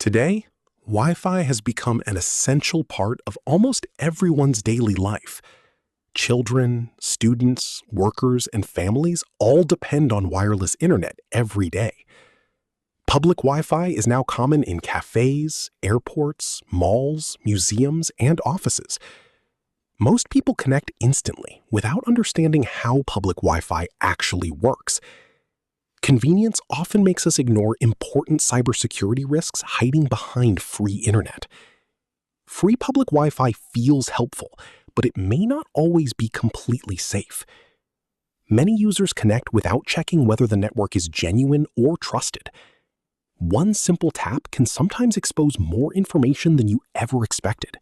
Today, Wi-Fi has become an essential part of almost everyone's daily life. Children, students, workers, and families all depend on wireless internet every day. Public Wi-Fi is now common in cafes, airports, malls, museums, and offices. Most people connect instantly without understanding how public Wi-Fi actually works. Convenience often makes us ignore important cybersecurity risks hiding behind free internet. Free public Wi-Fi feels helpful, but it may not always be completely safe. Many users connect without checking whether the network is genuine or trusted. One simple tap can sometimes expose more information than you ever expected.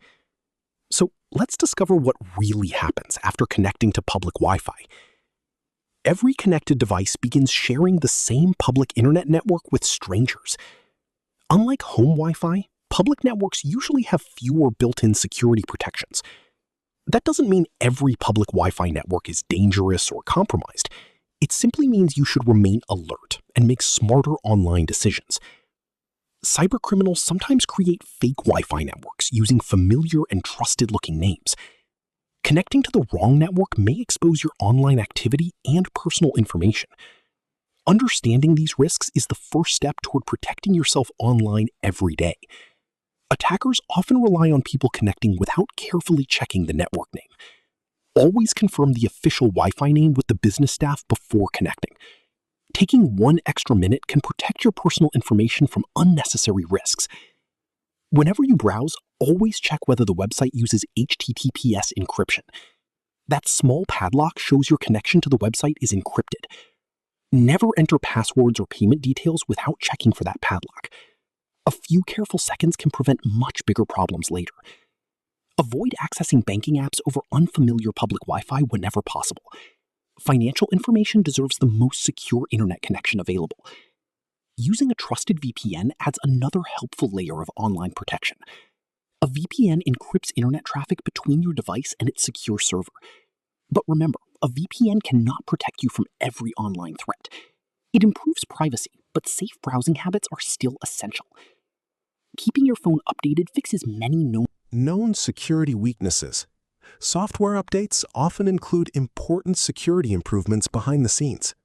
So let's discover what really happens after connecting to public Wi-Fi. Every connected device begins sharing the same public internet network with strangers. Unlike home Wi-Fi, public networks usually have fewer built-in security protections. That doesn't mean every public Wi-Fi network is dangerous or compromised. It simply means you should remain alert and make smarter online decisions. Cybercriminals sometimes create fake Wi-Fi networks using familiar and trusted-looking names. Connecting to the wrong network may expose your online activity and personal information. Understanding these risks is the first step toward protecting yourself online every day. Attackers often rely on people connecting without carefully checking the network name. Always confirm the official Wi-Fi name with the business staff before connecting. Taking one extra minute can protect your personal information from unnecessary risks. Whenever you browse, always check whether the website uses HTTPS encryption. That small padlock shows your connection to the website is encrypted. Never enter passwords or payment details without checking for that padlock. A few careful seconds can prevent much bigger problems later. Avoid accessing banking apps over unfamiliar public Wi-Fi whenever possible. Financial information deserves the most secure internet connection available. Using a trusted VPN adds another helpful layer of online protection. A VPN encrypts internet traffic between your device and its secure server. But remember, a VPN cannot protect you from every online threat. It improves privacy, but safe browsing habits are still essential. Keeping your phone updated fixes many known security weaknesses. Software updates often include important security improvements behind the scenes.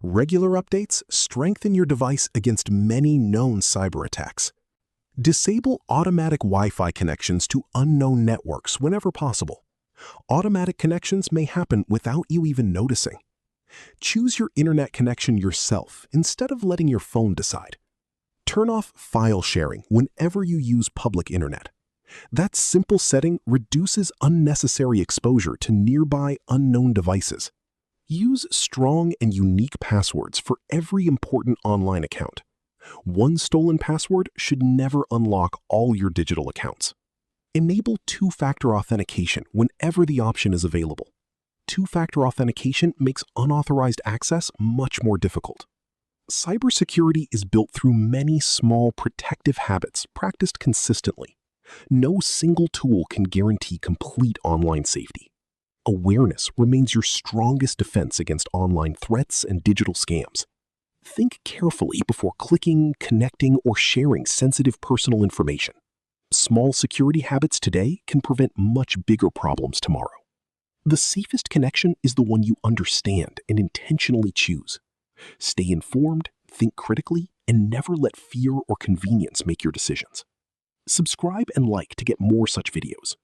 Regular updates strengthen your device against many known cyber attacks. Disable automatic Wi-Fi connections to unknown networks whenever possible. Automatic connections may happen without you even noticing. Choose your internet connection yourself instead of letting your phone decide. Turn off file sharing whenever you use public internet. That simple setting reduces unnecessary exposure to nearby unknown devices. Use strong and unique passwords for every important online account. One stolen password should never unlock all your digital accounts. Enable two-factor authentication whenever the option is available. Two-factor authentication makes unauthorized access much more difficult. Cybersecurity is built through many small protective habits practiced consistently. No single tool can guarantee complete online safety. Awareness remains your strongest defense against online threats and digital scams. Think carefully before clicking, connecting, or sharing sensitive personal information. Small security habits today can prevent much bigger problems tomorrow. The safest connection is the one you understand and intentionally choose. Stay informed, think critically, and never let fear or convenience make your decisions. Subscribe and like to get more such videos.